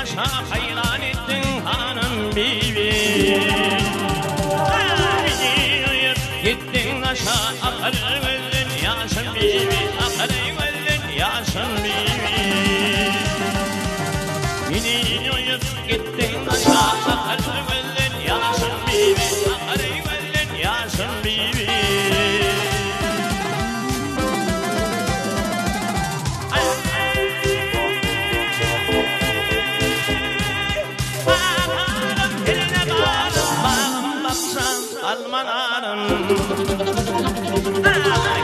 aşağı hayran ettin hanım bibi. Gittin aşağı akarır gözün yaşın bibi, akarır gözün yaşın bibi. Yine uyup gittin aşağı akarır gözün yaşın bibi, akarır gözün yaşın bibi. Almanarım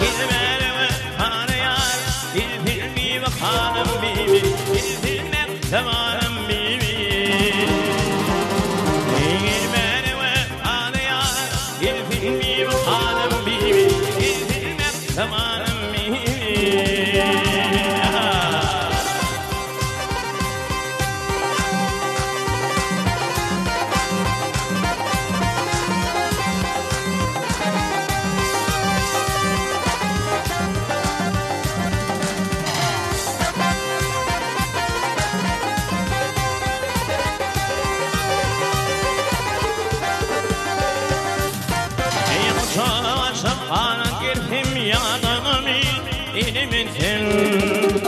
Gilmeli tanıyar Gilfilmi bakanım bibi Gilfilmek zamanım bibi Gilmeli tanıyar Gilfilmi bakanım bibi Gilfilmek zamanım bibi. Ana girdim yanımı ilimin girdim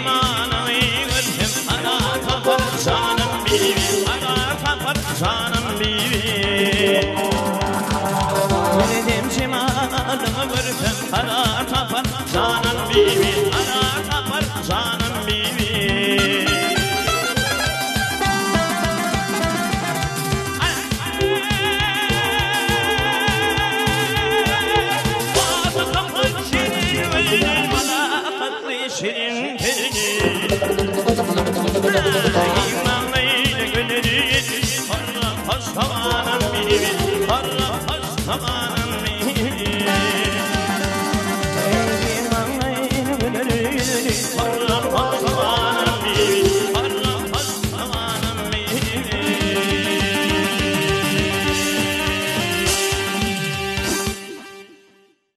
anamı girdim ana kapar canım bibi ana kapar canım bibi girdim şimanımı girdim ana kapar canım bibi ana kapar canım bibi. Şirin